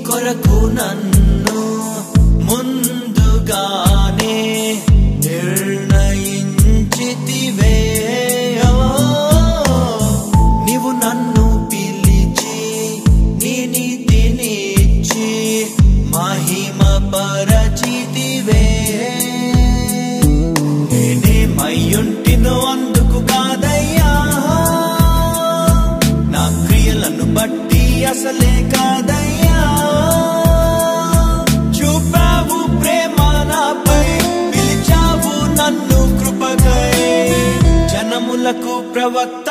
కొరకు నన్ను ముందుగానే నిర్ణయించితివే. నీవు నన్ను పిలిచి నీ నీతినిచ్చి మహిమ పరచితివే. నేనేమయ్యుంటినో అందుకు కాదయ్యా, నా క్రియలను బట్టి అసలే కాదయ్యా. చూపావు ప్రేమ నాపై, పిలిచావు నన్ను కృపకై. జనములకు ప్రవక్త